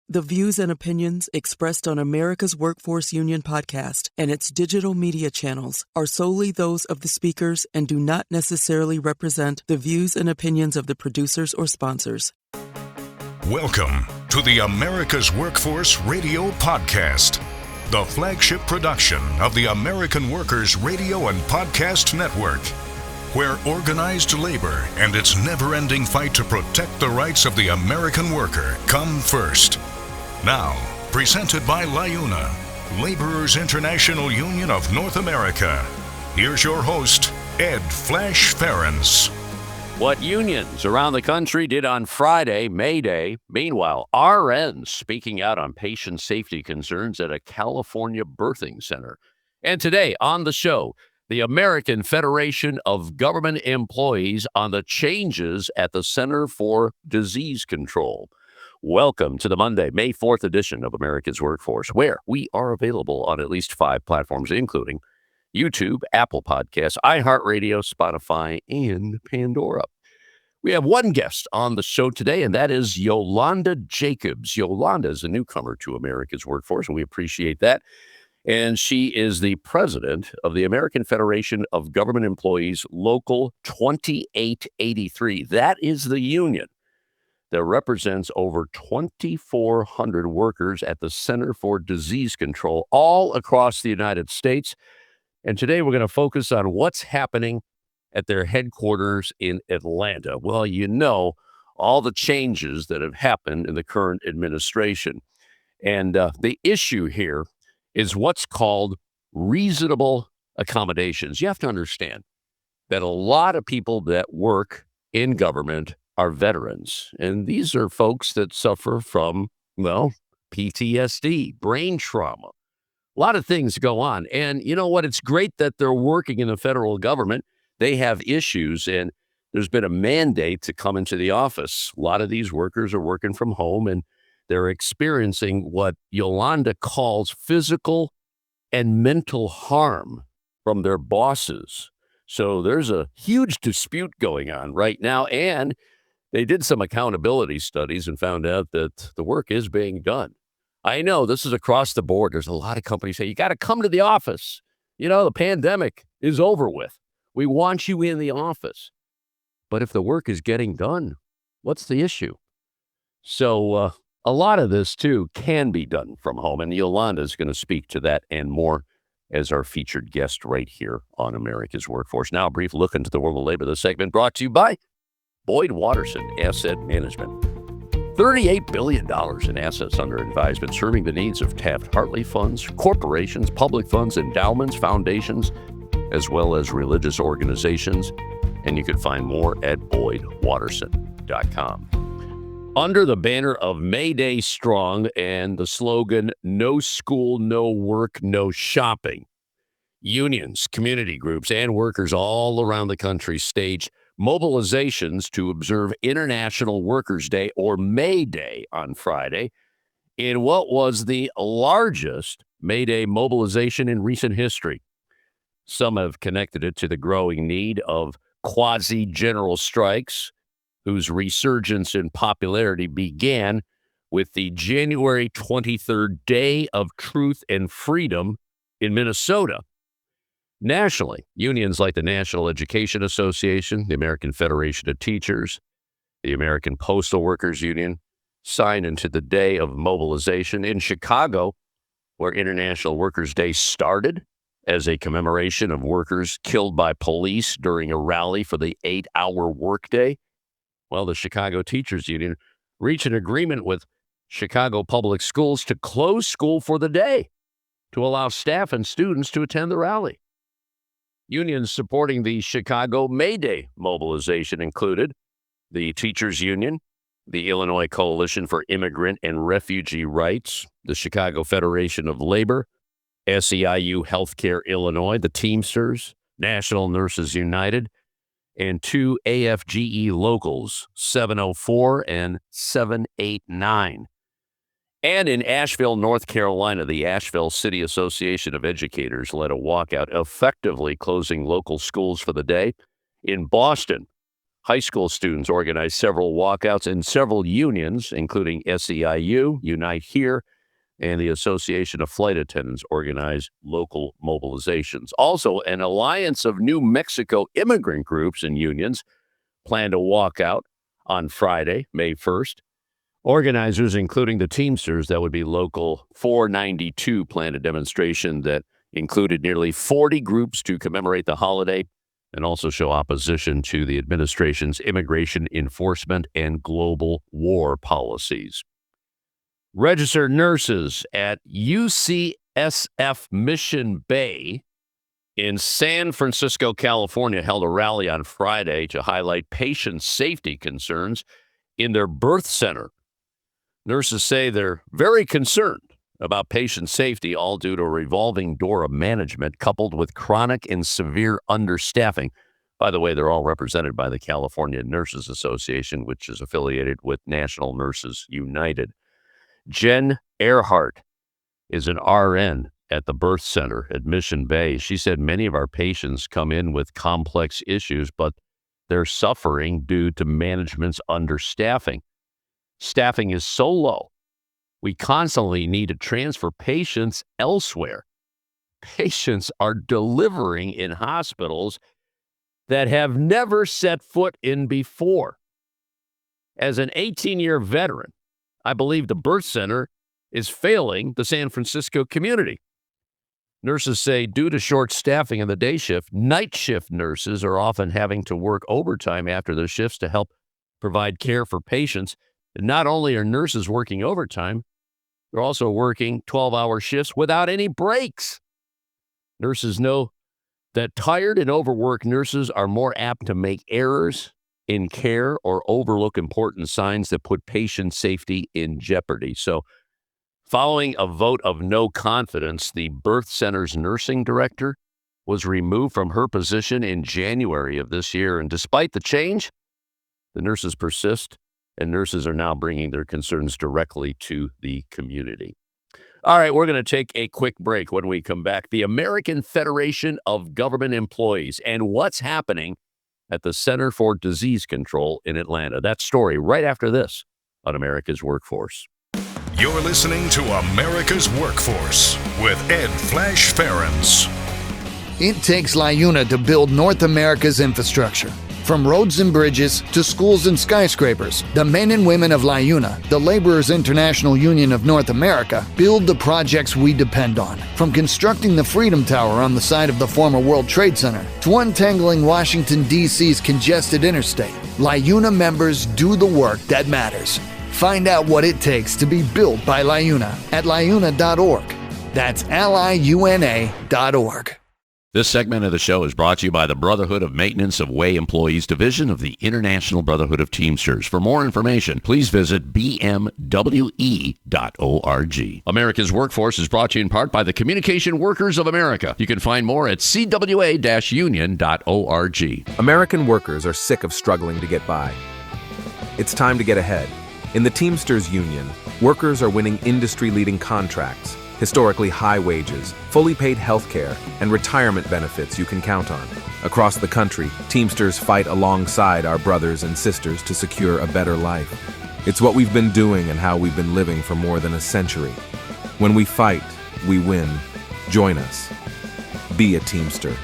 The views and opinions expressed on America's Workforce Union podcast and its digital media channels are solely those of the speakers and do not necessarily represent the views and opinions of the producers or sponsors. Welcome to the America's Workforce Radio Podcast, the flagship production of the American Workers Radio and Podcast Network, where organized labor and its never-ending fight to protect the rights of the American worker come first. Now, presented by LIUNA, Laborers International Union of North America. Here's your host, Ed Flash Ferens. What unions around the country did on Friday, May Day. Meanwhile, RNs speaking out on patient safety concerns at a California birthing center. And today on the show, the American Federation of Government Employees on the changes at the Center for Disease Control. Welcome to the Monday, May 4th edition of America's Workforce, where we are available on at least 5 platforms, including YouTube, Apple Podcasts, iHeartRadio, Spotify, and Pandora. We have one guest on the show today, and that is Yolanda Jacobs. Yolanda is a newcomer to America's Workforce, and we appreciate that. And she is the president of the American Federation of Government Employees, Local 2883. That is the union that represents over 2,400 workers at the Center for Disease Control all across the United States. And today we're going to focus on what's happening at their headquarters in Atlanta. Well, you know, all the changes that have happened in the current administration. And the issue here is what's called reasonable accommodations. You have to understand that a lot of people that work in government are veterans. And these are folks that suffer from, well, PTSD, brain trauma. A lot of things go on. And you know what? It's great that they're working in the federal government. They have issues, and there's been a mandate to come into the office. A lot of these workers are working from home, and they're experiencing what Yolanda calls physical and mental harm from their bosses. So there's a huge dispute going on right now, and they did some accountability studies and found out that the work is being done. I know this is across the board. There's a lot of companies say, you got to come to the office. You know, the pandemic is over with. We want you in the office. But if the work is getting done, what's the issue? So a lot of this, too, can be done from home. And Yolanda is going to speak to that and more as our featured guest right here on America's Workforce. Now, a brief look into the world of labor. This segment brought to you by Boyd Watterson Asset Management. $38 billion in assets under advisement, serving the needs of Taft-Hartley funds, corporations, public funds, endowments, foundations, as well as religious organizations. And you can find more at BoydWatterson.com. Under the banner of May Day Strong and the slogan, no school, no work, no shopping, unions, community groups, and workers all around the country staged mobilizations to observe International Workers' Day, or May Day, on Friday, in what was the largest May Day mobilization in recent history. Some have connected it to the growing need of quasi-general strikes, whose resurgence in popularity began with the January 23rd Day of Truth and Freedom in Minnesota. Nationally, unions like the National Education Association, the American Federation of Teachers, the American Postal Workers Union signed into the day of mobilization. In Chicago, where International Workers' Day started as a commemoration of workers killed by police during a rally for the 8-hour workday, well, the Chicago Teachers Union reached an agreement with Chicago Public Schools to close school for the day to allow staff and students to attend the rally. Unions supporting the Chicago May Day mobilization included the Teachers Union, the Illinois Coalition for Immigrant and Refugee Rights, the Chicago Federation of Labor, SEIU Healthcare Illinois, the Teamsters, National Nurses United, and 2 AFGE Locals, 704 and 789. And in Asheville, North Carolina, the Asheville City Association of Educators led a walkout, effectively closing local schools for the day. In Boston, High school students organized several walkouts, and several unions, including SEIU, Unite Here, and the Association of Flight Attendants, organized local mobilizations. Also, an alliance of New Mexico immigrant groups and unions plan to walk out on Friday, May 1st. Organizers, including the Teamsters, that would be Local 492, planned a demonstration that included nearly 40 groups to commemorate the holiday and also show opposition to the administration's immigration enforcement and global war policies. Registered nurses at UCSF Mission Bay in San Francisco, California, held a rally on Friday to highlight patient safety concerns in their birth center. Nurses say they're very concerned about patient safety, all due to a revolving door of management coupled with chronic and severe understaffing. By the way, they're all represented by the California Nurses Association, which is affiliated with National Nurses United. Jen Earhart is an RN at the birth center at Mission Bay. She said many of our patients come in with complex issues, but they're suffering due to management's understaffing. Staffing is so low, we constantly need to transfer patients elsewhere. Patients are delivering in hospitals that have never set foot in before. As an 18-year veteran, I believe the birth center is failing the San Francisco community. Nurses say due to short staffing in the day shift, night shift nurses are often having to work overtime after their shifts to help provide care for patients. And not only are nurses working overtime, they're also working 12-hour shifts without any breaks. Nurses know that tired and overworked nurses are more apt to make errors in care or overlook important signs that put patient safety in jeopardy. So, following a vote of no confidence, the birth center's nursing director was removed from her position in January of this year. And despite the change, the nurses persist, and nurses are now bringing their concerns directly to the community. All right, we're going to take a quick break. When we come back, the American Federation of Government Employees and what's happening at the Center for Disease Control in Atlanta. That story right after this on America's Workforce. You're listening to America's Workforce with Ed Flash Ferens. It takes LIUNA to build North America's infrastructure. From roads and bridges to schools and skyscrapers, the men and women of LIUNA, the Laborers International Union of North America, build the projects we depend on. From constructing the Freedom Tower on the site of the former World Trade Center to untangling Washington, D.C.'s congested interstate, LIUNA members do the work that matters. Find out what it takes to be built by LIUNA at liuna.org. That's liuna.org. This segment of the show is brought to you by the Brotherhood of Maintenance of Way Employees Division of the International Brotherhood of Teamsters. For more information, please visit bmwe.org. America's Workforce is brought to you in part by the Communication Workers of America. You can find more at cwa-union.org. American workers are sick of struggling to get by. It's time to get ahead. In the Teamsters Union, workers are winning industry-leading contracts, historically high wages, fully paid health care, and retirement benefits you can count on. Across the country, Teamsters fight alongside our brothers and sisters to secure a better life. It's what we've been doing and how we've been living for more than a century. When we fight, we win. Join us. Be a Teamster.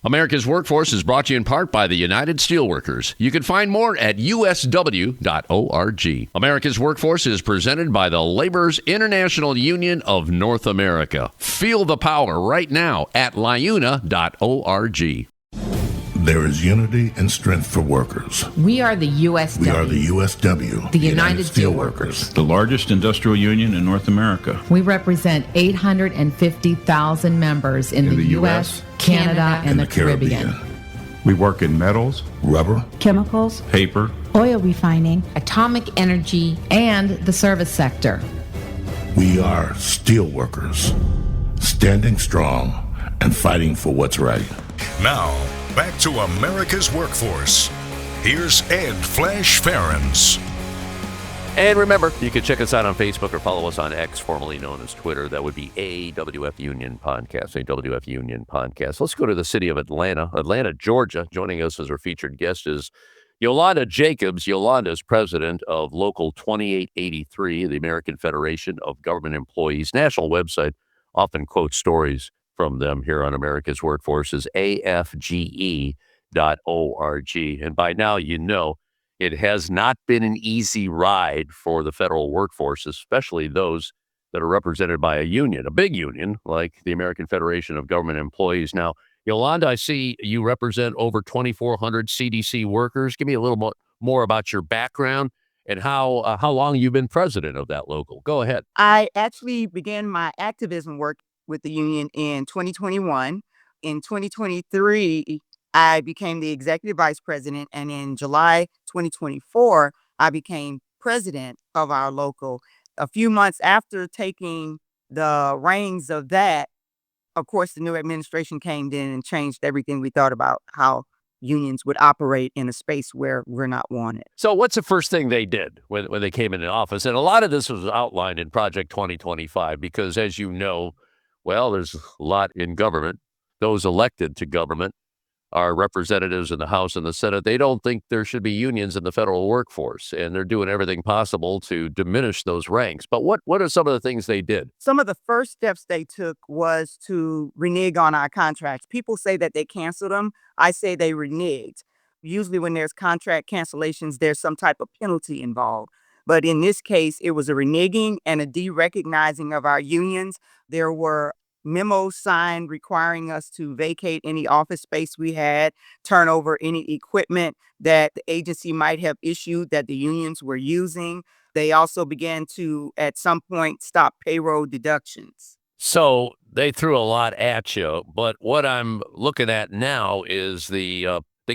America's Workforce is brought to you in part by the United Steelworkers. You can find more at usw.org. America's Workforce is presented by the Laborers International Union of North America. Feel the power right now at liuna.org. There is unity and strength for workers. We are the USW. We are the USW. The United Steelworkers. The largest industrial union in North America. We represent 850,000 members in the U.S., Canada, and the Caribbean. We work in metals, rubber, chemicals, paper, oil refining, atomic energy, and the service sector. We are steelworkers, standing strong and fighting for what's right. Now, back to America's Workforce. Here's Ed Flash Ferens. And remember, you can check us out on Facebook or follow us on X, formerly known as Twitter. That would be AWF Union Podcast, AWF Union Podcast. Let's go to the city of Atlanta, Georgia. Joining us as our featured guest is Yolanda Jacobs. Yolanda is president of Local 2883, the American Federation of Government Employees. National website often quotes stories from them here on America's Workforce is AFGE.org. And by now, you know, it has not been an easy ride for the federal workforce, especially those that are represented by a union, a big union like the American Federation of Government Employees. Now, Yolanda, I see you represent over 2,400 CDC workers. Give me a little more about your background and how long you've been president of that local. Go ahead. I actually began my activism work with the union in 2021. In 2023, I became the executive vice president, and in July 2024, I became president of our local. A few months after taking the reins of that, of course, the new administration came in and changed everything we thought about how unions would operate in a space where we're not wanted. So what's the first thing they did when they came into office? And a lot of this was outlined in Project 2025 because, as you know, well, there's a lot in government. Those elected to government are representatives in the House and the Senate. They don't think there should be unions in the federal workforce, and they're doing everything possible to diminish those ranks. But what are some of the things they did? Some of the first steps they took was to renege on our contracts. People say that they canceled them. I say they reneged. Usually when there's contract cancellations, there's some type of penalty involved. But in this case, it was a reneging and a de-recognizing of our unions. There were memos signed requiring us to vacate any office space we had, turn over any equipment that the agency might have issued that the unions were using. They also began to, at some point, stop payroll deductions. So they threw a lot at you, but what I'm looking at now is they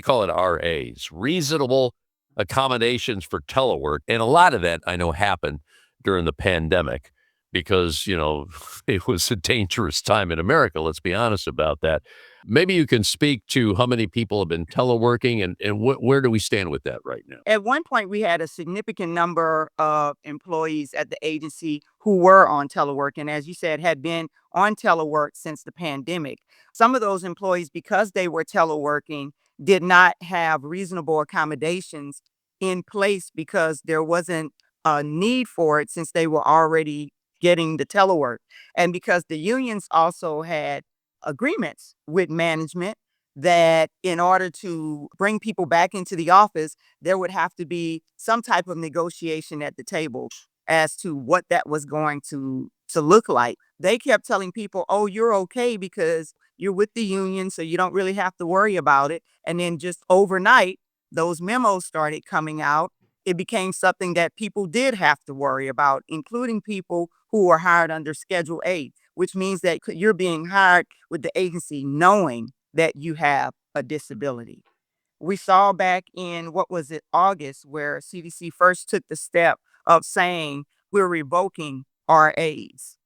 call it RAs, reasonable accommodations for telework. And a lot of that I know happened during the pandemic because, you know, it was a dangerous time in America. Let's be honest about that. Maybe you can speak to how many people have been teleworking and where do we stand with that right now? At one point, we had a significant number of employees at the agency who were on telework, and as you said, had been on telework since the pandemic. Some of those employees, because they were teleworking, did not have reasonable accommodations in place because there wasn't a need for it since they were already getting the telework. And because the unions also had agreements with management that in order to bring people back into the office, there would have to be some type of negotiation at the table as to what that was going to look like. They kept telling people, oh, you're okay because you're with the union, so you don't really have to worry about it. And then just overnight, those memos started coming out. It became something that people did have to worry about, including people who are hired under Schedule A, which means that you're being hired with the agency knowing that you have a disability. We saw back in, August, where CDC first took the step of saying we're revoking RAs,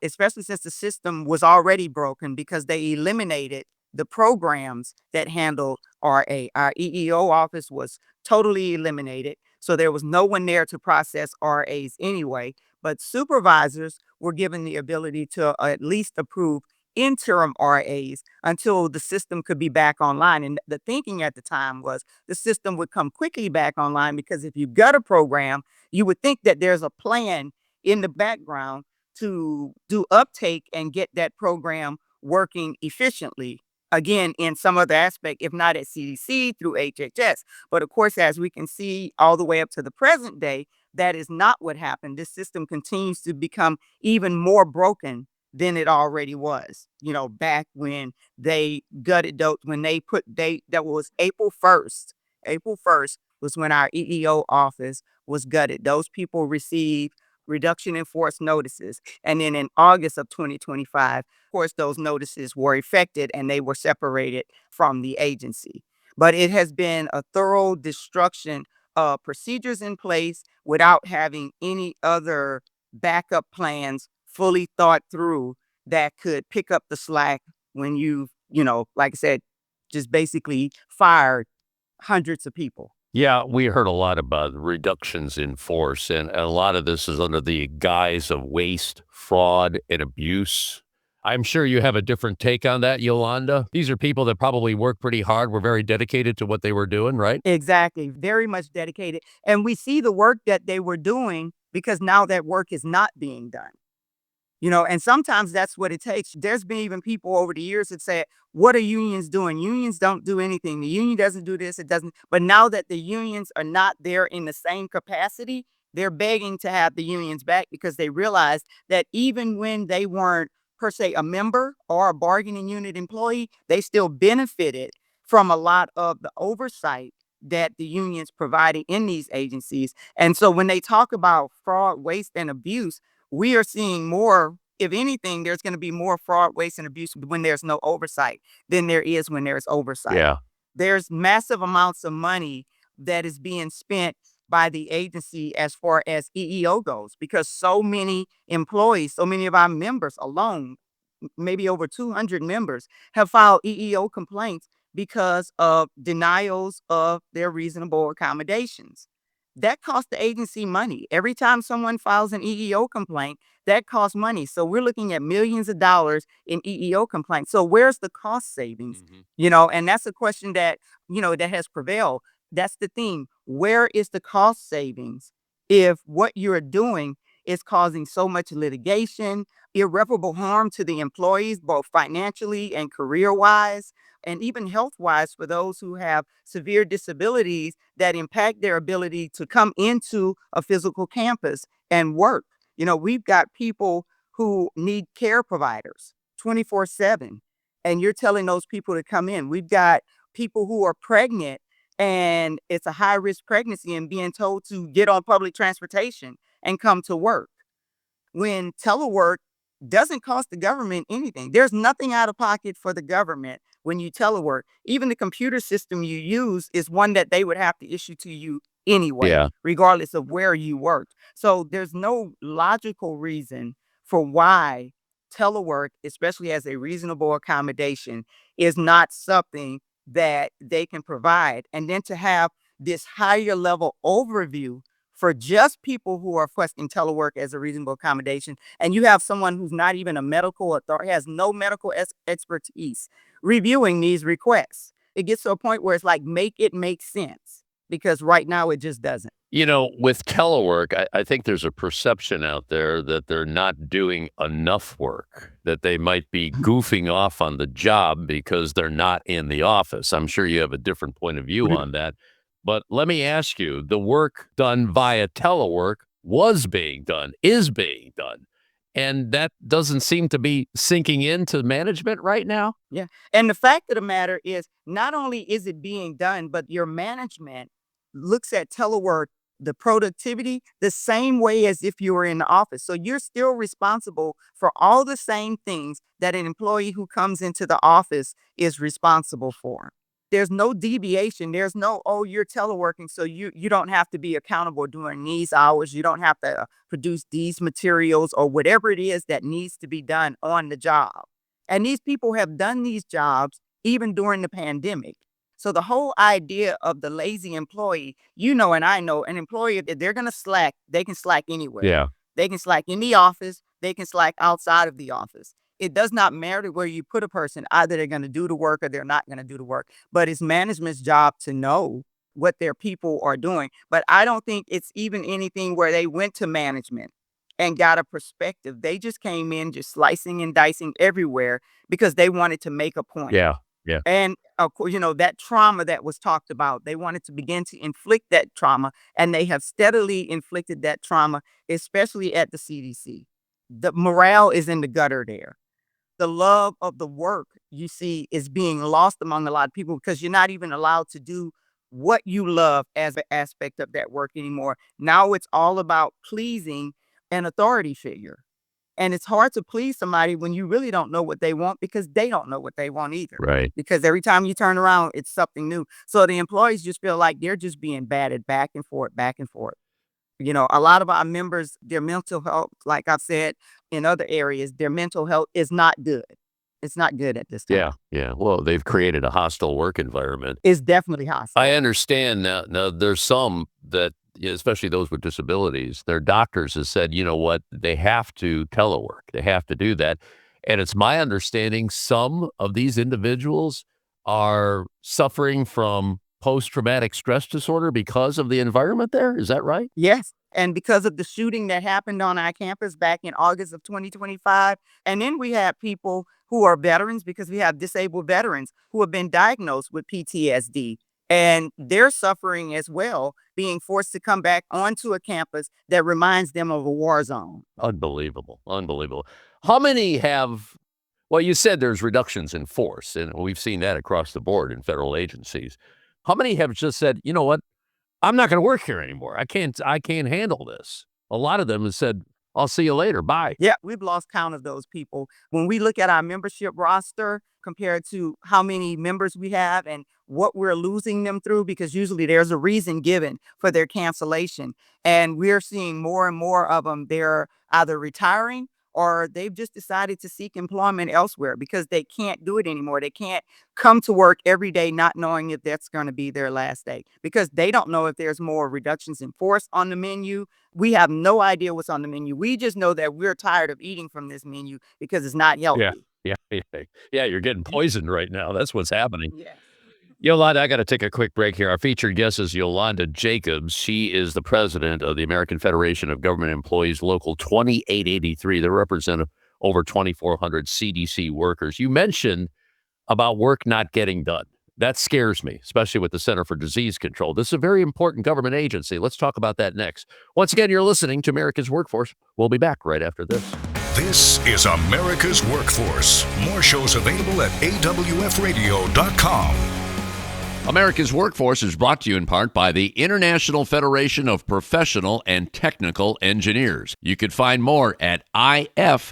especially since the system was already broken because they eliminated the programs that handled RA. Our EEO office was totally eliminated, so there was no one there to process RAs anyway, but supervisors were given the ability to at least approve interim RAs until the system could be back online. And the thinking at the time was the system would come quickly back online because if you've got a program, you would think that there's a plan in the background to do uptake and get that program working efficiently. Again, in some other aspect, if not at CDC, through HHS. But of course, as we can see all the way up to the present day, that is not what happened. This system continues to become even more broken than it already was. You know, back when they gutted those, that was April 1st. April 1st was when our EEO office was gutted. Those people received reduction in force notices. And then in August of 2025, of course, those notices were effected and they were separated from the agency. But it has been a thorough destruction of procedures in place without having any other backup plans fully thought through that could pick up the slack when like I said, just basically fired hundreds of people. Yeah, we heard a lot about reductions in force, and a lot of this is under the guise of waste, fraud, and abuse. I'm sure you have a different take on that, Yolanda. These are people that probably work pretty hard, were very dedicated to what they were doing, right? Exactly. Very much dedicated. And we see the work that they were doing because now that work is not being done. And sometimes that's what it takes. There's been even people over the years that say, what are unions doing? Unions don't do anything. The union doesn't do this. It doesn't. But now that the unions are not there in the same capacity, they're begging to have the unions back because they realize that even when they weren't per se a member or a bargaining unit employee, they still benefited from a lot of the oversight that the unions provided in these agencies. And so when they talk about fraud, waste, and abuse, we are seeing more. If anything, there's going to be more fraud, waste, and abuse when there's no oversight than there is when there's oversight. Yeah. There's massive amounts of money that is being spent by the agency as far as EEO goes, because so many employees, so many of our members alone, maybe over 200 members, have filed EEO complaints because of denials of their reasonable accommodations. That costs the agency money. Every time someone files an EEO complaint, that costs money. So we're looking at millions of dollars in EEO complaints. So where's the cost savings? And that's a question that has prevailed. That's the thing. Where is the cost savings if what you're doing is causing so much litigation, irreparable harm to the employees, both financially and career-wise, and even health-wise for those who have severe disabilities that impact their ability to come into a physical campus and work. We've got people who need care providers 24/7, and you're telling those people to come in. We've got people who are pregnant and it's a high risk pregnancy and being told to get on public transportation and come to work when telework doesn't cost the government anything. There's nothing out of pocket for the government when you telework. Even the computer system you use is one that they would have to issue to you anyway, Yeah. regardless of where you work. So there's no logical reason for why telework, especially as a reasonable accommodation, is not something that they can provide. And then to have this higher level overview for just people who are requesting telework as a reasonable accommodation, and you have someone who's not even a medical authority, has no medical expertise reviewing these requests. It gets to a point where it's like, make it make sense, because right now it just doesn't. With telework, I think there's a perception out there that they're not doing enough work, that they might be goofing off on the job because they're not in the office. I'm sure you have a different point of view on that. But let me ask you, the work done via telework was being done, is being done. And that doesn't seem to be sinking into management right now. Yeah. And the fact of the matter is, not only is it being done, but your management looks at telework, the productivity, the same way as if you were in the office. So you're still responsible for all the same things that an employee who comes into the office is responsible for. There's no deviation. There's no, oh, you're teleworking, so you don't have to be accountable during these hours. You don't have to produce these materials or whatever it is that needs to be done on the job. And these people have done these jobs even during the pandemic. So the whole idea of the lazy employee, and I know an employee, if they're going to slack, they can slack anywhere. Yeah. They can slack in the office. They can slack outside of the office. It does not matter where you put a person. Either they're going to do the work or they're not going to do the work. But it's management's job to know what their people are doing. But I don't think it's even anything where they went to management and got a perspective. They just came in just slicing and dicing everywhere because they wanted to make a point. Yeah. Yeah. And of course, that trauma that was talked about, they wanted to begin to inflict that trauma, and they have steadily inflicted that trauma, especially at the CDC. The morale is in the gutter there. The love of the work, you see, is being lost among a lot of people because you're not even allowed to do what you love as an aspect of that work anymore. Now it's all about pleasing an authority figure. And it's hard to please somebody when you really don't know what they want, because they don't know what they want either. Right. Because every time you turn around, it's something new. So the employees just feel like they're just being batted back and forth, back and forth. A lot of our members, their mental health, like I've said in other areas, their mental health is not good. It's not good at this time. Yeah, yeah. Well, they've created a hostile work environment. It's definitely hostile. I understand now. Now, there's some that, especially those with disabilities, their doctors have said, you know what, they have to telework. They have to do that. And it's my understanding some of these individuals are suffering from post-traumatic stress disorder because of the environment there. Is that right? Yes. And because of the shooting that happened on our campus back in August of 2025. And then we have people who are veterans, because we have disabled veterans who have been diagnosed with PTSD. And they're suffering as well, being forced to come back onto a campus that reminds them of a war zone. Unbelievable. Unbelievable. How many have, well, you said there's reductions in force, and we've seen that across the board in federal agencies. How many have just said, you know what, I'm not going to work here anymore. I can't handle this. A lot of them have said, I'll see you later. Bye. Yeah, we've lost count of those people. When we look at our membership roster compared to how many members we have and what we're losing them through, because usually there's a reason given for their cancellation. And we're seeing more and more of them. They're either retiring or they've just decided to seek employment elsewhere because they can't do it anymore. They can't come to work every day not knowing if that's going to be their last day, because they don't know if there's more reductions in force on the menu. We have no idea what's on the menu. We just know that we're tired of eating from this menu because it's not healthy. Yeah, you're getting poisoned right now. That's what's happening. Yeah. Yolanda, I got to take a quick break here. Our featured guest is Yolanda Jacobs. She is the president of the American Federation of Government Employees Local 2883. They represent over 2,400 CDC workers. You mentioned about work not getting done. That scares me, especially with the Center for Disease Control. This is a very important government agency. Let's talk about that next. Once again, you're listening to America's Workforce. We'll be back right after this. This is America's Workforce. More shows available at awfradio.com. America's Workforce is brought to you in part by the International Federation of Professional and Technical Engineers. You can find more at ifpte.org.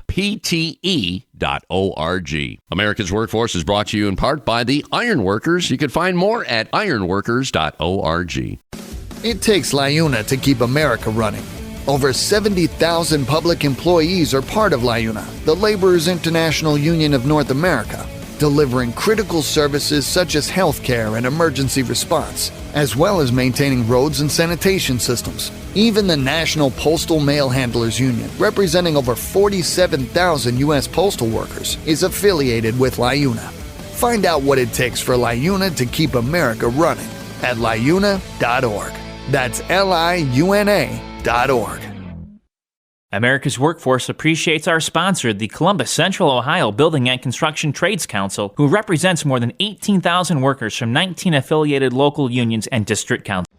America's Workforce is brought to you in part by the Ironworkers. You can find more at ironworkers.org. It takes LIUNA to keep America running. Over 70,000 public employees are part of LIUNA, the Laborers International Union of North America, delivering critical services such as healthcare and emergency response, as well as maintaining roads and sanitation systems. Even the National Postal Mail Handlers Union, representing over 47,000 U.S. postal workers, is affiliated with LIUNA. Find out what it takes for LIUNA to keep America running at liuna.org. That's liuna.org. America's Workforce appreciates our sponsor, the Columbus Central Ohio Building and Construction Trades Council, who represents more than 18,000 workers from 19 affiliated local unions and district councils.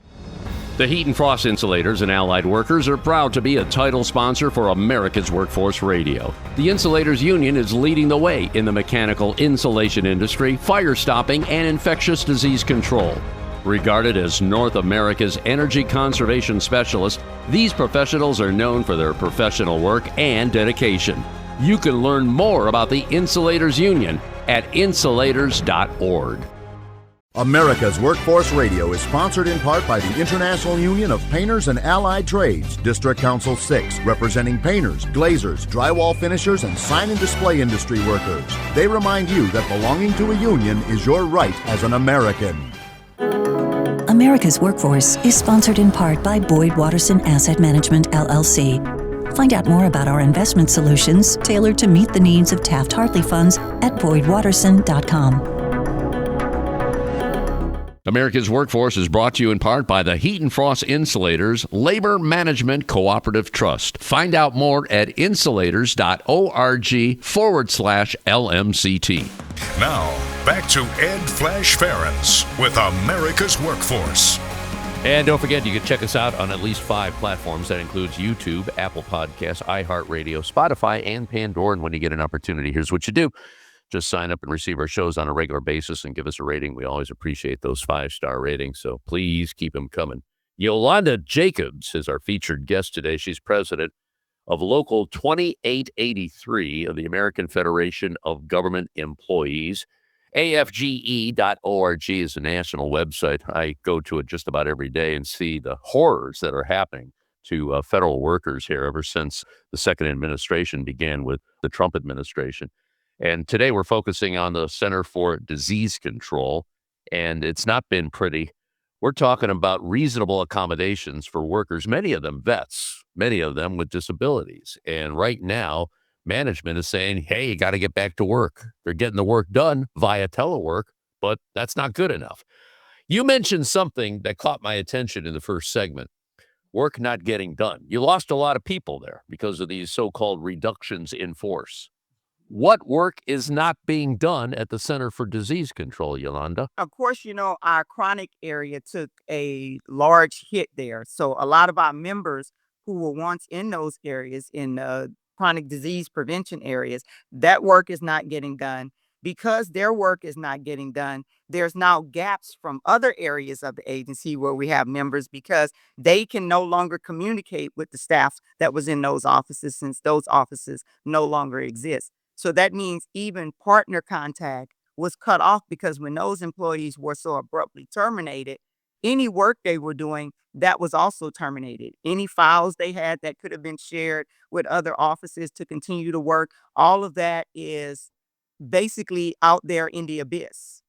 The Heat and Frost Insulators and Allied Workers are proud to be a title sponsor for America's Workforce Radio. The Insulators Union is leading the way in the mechanical insulation industry, fire stopping, and infectious disease control. Regarded as North America's energy conservation specialists, these professionals are known for their professional work and dedication. You can learn more about the Insulators Union at insulators.org. America's Workforce Radio is sponsored in part by the International Union of Painters and Allied Trades, District Council 6, representing painters, glazers, drywall finishers, and sign and display industry workers. They remind you that belonging to a union is your right as an American. America's Workforce is sponsored in part by Boyd Watterson Asset Management, LLC. Find out more about our investment solutions tailored to meet the needs of Taft-Hartley funds at boydwatterson.com. America's Workforce is brought to you in part by the Heat and Frost Insulators Labor Management Cooperative Trust. Find out more at insulators.org/LMCT. Now, back to Ed Flash Ferens with America's Workforce. And don't forget, you can check us out on at least 5 platforms. That includes YouTube, Apple Podcasts, iHeartRadio, Spotify, and Pandora. And when you get an opportunity, here's what you do. Just sign up and receive our shows on a regular basis and give us a rating. We always appreciate those 5-star ratings, so please keep them coming. Yolanda Jacobs is our featured guest today. She's president of Local 2883 of the American Federation of Government Employees. AFGE.org is a national website. I go to it just about every day and see the horrors that are happening to federal workers here ever since the second administration began with the Trump administration. And today we're focusing on the Center for Disease Control, and it's not been pretty. We're talking about reasonable accommodations for workers, many of them vets, many of them with disabilities. And right now, management is saying, hey, you got to get back to work. They're getting the work done via telework, but that's not good enough. You mentioned something that caught my attention in the first segment. Work not getting done. You lost a lot of people there because of these so-called reductions in force. What work is not being done at the Center for Disease Control, Yolanda? Of course, our chronic area took a large hit there. So a lot of our members who were once in those areas, in chronic disease prevention areas, that work is not getting done. Because their work is not getting done, there's now gaps from other areas of the agency where we have members because they can no longer communicate with the staff that was in those offices since those offices no longer exist. So that means even partner contact was cut off because when those employees were so abruptly terminated, any work they were doing that was also terminated. Any files they had that could have been shared with other offices to continue to work, all of that is basically out there in the abyss.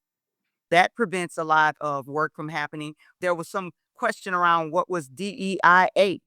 That prevents a lot of work from happening. There was some question around what was DEIA.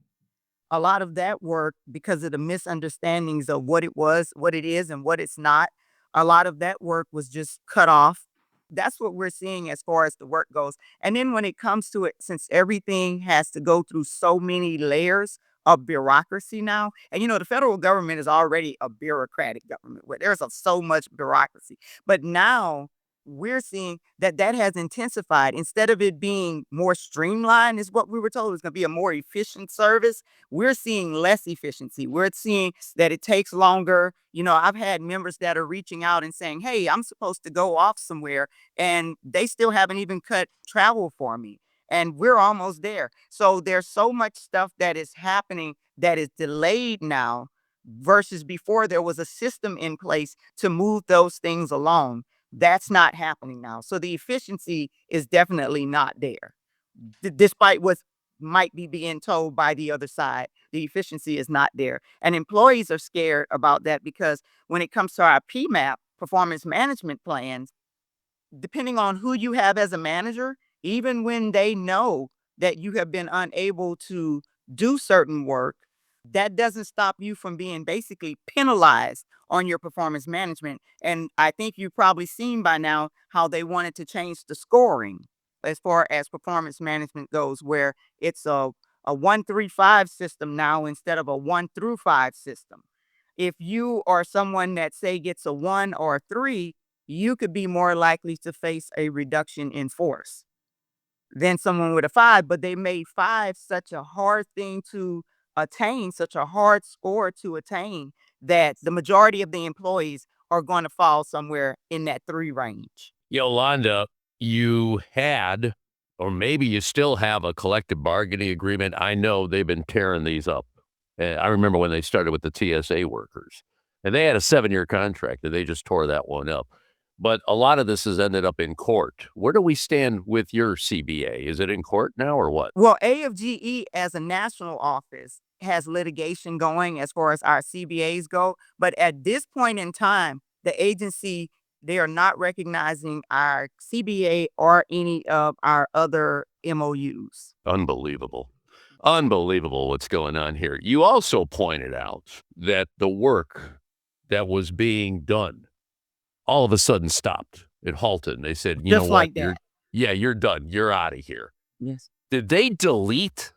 A lot of that work, because of the misunderstandings of what it was, what it is, and what it's not, a lot of that work was just cut off. That's what we're seeing as far as the work goes. And then when it comes to it, since everything has to go through so many layers of bureaucracy now, and the federal government is already a bureaucratic government where there's so much bureaucracy. But now we're seeing that has intensified. Instead of it being more streamlined, is what we were told, it's going to be a more efficient service. We're seeing less efficiency. We're seeing that it takes longer. I've had members that are reaching out and saying, hey, I'm supposed to go off somewhere, and they still haven't even cut travel for me. And we're almost there. So there's so much stuff that is happening that is delayed now versus before there was a system in place to move those things along. That's not happening now. So the efficiency is definitely not there. Despite what might be being told by the other side, the efficiency is not there. And employees are scared about that because when it comes to our PMAP, performance management plans, depending on who you have as a manager, even when they know that you have been unable to do certain work, that doesn't stop you from being basically penalized on your performance management. And I think you've probably seen by now how they wanted to change the scoring as far as performance management goes, where it's a 1-3-5 system now instead of a 1-5 system. If you are someone that, say, gets a 1 or a 3, you could be more likely to face a reduction in force than someone with a 5. But they made 5 such a hard thing to attain, such a hard score to attain, that the majority of the employees are going to fall somewhere in that 3 range. Yolanda, you had, or maybe you still have, a collective bargaining agreement. I know they've been tearing these up. I remember when they started with the TSA workers, and they had a 7-year contract, and they just tore that one up. But a lot of this has ended up in court. Where do we stand with your CBA? Is it in court now or what? Well, AFGE as a national office has litigation going as far as our CBAs go. But at this point in time, the agency, they are not recognizing our CBA or any of our other MOUs. Unbelievable. Unbelievable what's going on here. You also pointed out that the work that was being done all of a sudden stopped. It halted. And they said, you know what? Like that. You're done. You're out of here. Yes. Did they delete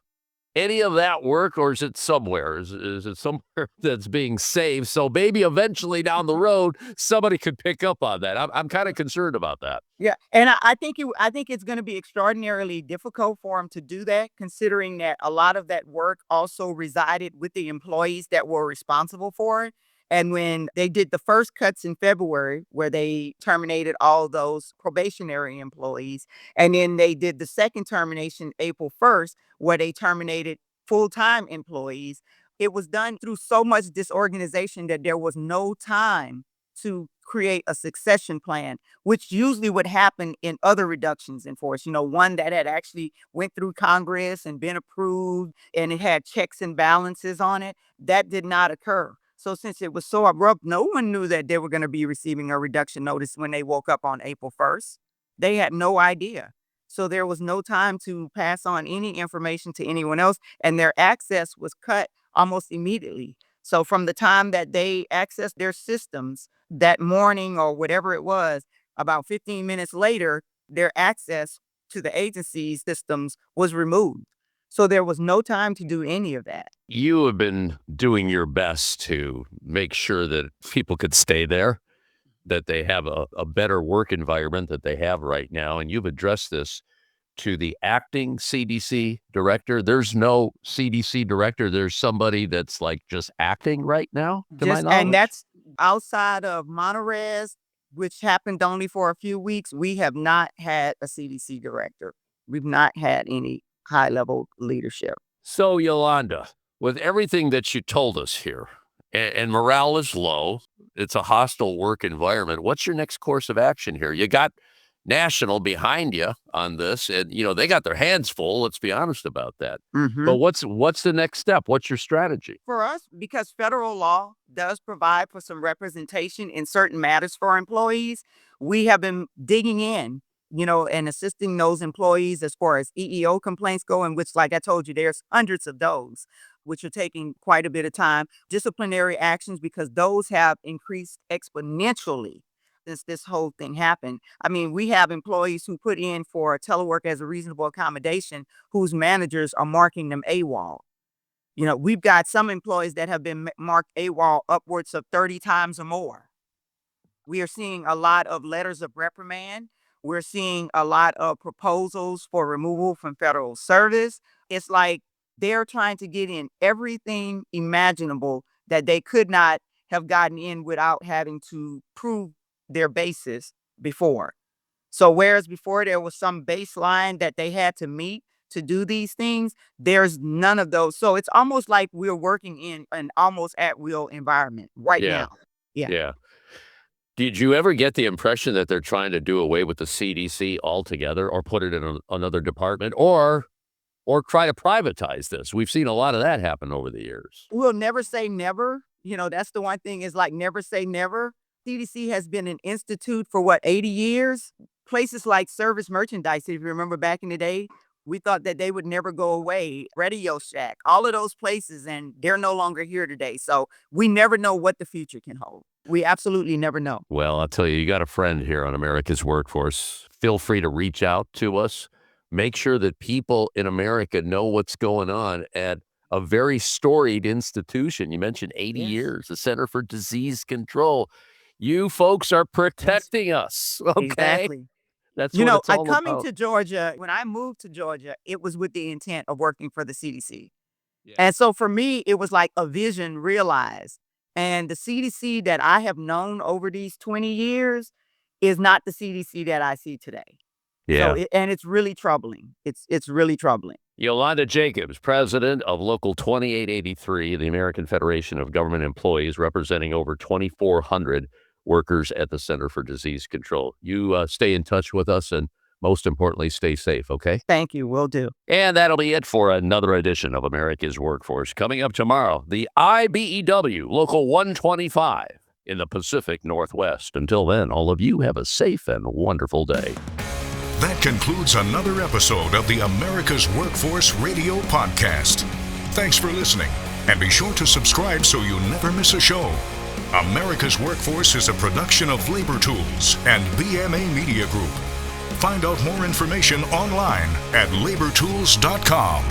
any of that work, or is it somewhere? Is it somewhere that's being saved? So maybe eventually down the road, somebody could pick up on that. I'm kind of concerned about that. Yeah, and I think it's going to be extraordinarily difficult for them to do that, considering that a lot of that work also resided with the employees that were responsible for it. And when they did the first cuts in February, where they terminated all those probationary employees, and then they did the second termination April 1st, where they terminated full-time employees, it was done through so much disorganization that there was no time to create a succession plan, which usually would happen in other reductions in force. One that had actually went through Congress and been approved and it had checks and balances on it. That did not occur. So since it was so abrupt, no one knew that they were going to be receiving a reduction notice when they woke up on April 1st. They had no idea. So there was no time to pass on any information to anyone else, and their access was cut almost immediately. So from the time that they accessed their systems that morning or whatever it was, about 15 minutes later, their access to the agency's systems was removed. So there was no time to do any of that. You have been doing your best to make sure that people could stay there, that they have a better work environment that they have right now. And you've addressed this to the acting CDC director. There's no CDC director. There's somebody that's like just acting right now, to my knowledge. And that's outside of Monterey, which happened only for a few weeks. We have not had a CDC director. We've not had any high-level leadership. So, Yolanda, with everything that you told us here, and morale is low, it's a hostile work environment, what's your next course of action here? You got National behind you on this, and, they got their hands full, let's be honest about that. Mm-hmm. But what's the next step? What's your strategy? For us, because federal law does provide for some representation in certain matters for employees, we have been digging in, and assisting those employees as far as EEO complaints go, in which, like I told you, there's hundreds of those, which are taking quite a bit of time. Disciplinary actions, because those have increased exponentially since this whole thing happened. I mean, we have employees who put in for telework as a reasonable accommodation whose managers are marking them AWOL. We've got some employees that have been marked AWOL upwards of 30 times or more. We are seeing a lot of letters of reprimand. We're seeing a lot of proposals for removal from federal service. It's like they're trying to get in everything imaginable that they could not have gotten in without having to prove their basis before. So whereas before there was some baseline that they had to meet to do these things, there's none of those. So it's almost like we're working in an almost at-will environment right now. Yeah. Did you ever get the impression that they're trying to do away with the CDC altogether, or put it in another department, or try to privatize this? We've seen a lot of that happen over the years. We'll never say never. That's the one thing, is like never say never. CDC has been an institute for 80 years? Places like Service Merchandise, if you remember back in the day, we thought that they would never go away. Radio Shack, all of those places, and they're no longer here today. So we never know what the future can hold. We absolutely never know. Well, I'll tell you, you got a friend here on America's Workforce. Feel free to reach out to us. Make sure that people in America know what's going on at a very storied institution. You mentioned 80 years, the Center for Disease Control. You folks are protecting us, okay? Exactly. That's what it's all coming about. to Georgia, when I moved to Georgia, it was with the intent of working for the CDC. Yeah. And so for me, it was like a vision realized. And the CDC that I have known over these 20 years is not the CDC that I see today. Yeah. So and it's really troubling. It's really troubling. Yolanda Jacobs, president of Local 2883, the American Federation of Government Employees, representing over 2,400 workers at the Center for Disease Control. You stay in touch with us, and most importantly, stay safe, okay? Thank you. Will do. And that'll be it for another edition of America's Workforce. Coming up tomorrow, the IBEW Local 125 in the Pacific Northwest. Until then, all of you have a safe and wonderful day. That concludes another episode of the America's Workforce Radio Podcast. Thanks for listening, and be sure to subscribe so you never miss a show. America's Workforce is a production of Labor Tools and BMA Media Group. Find out more information online at labortools.com.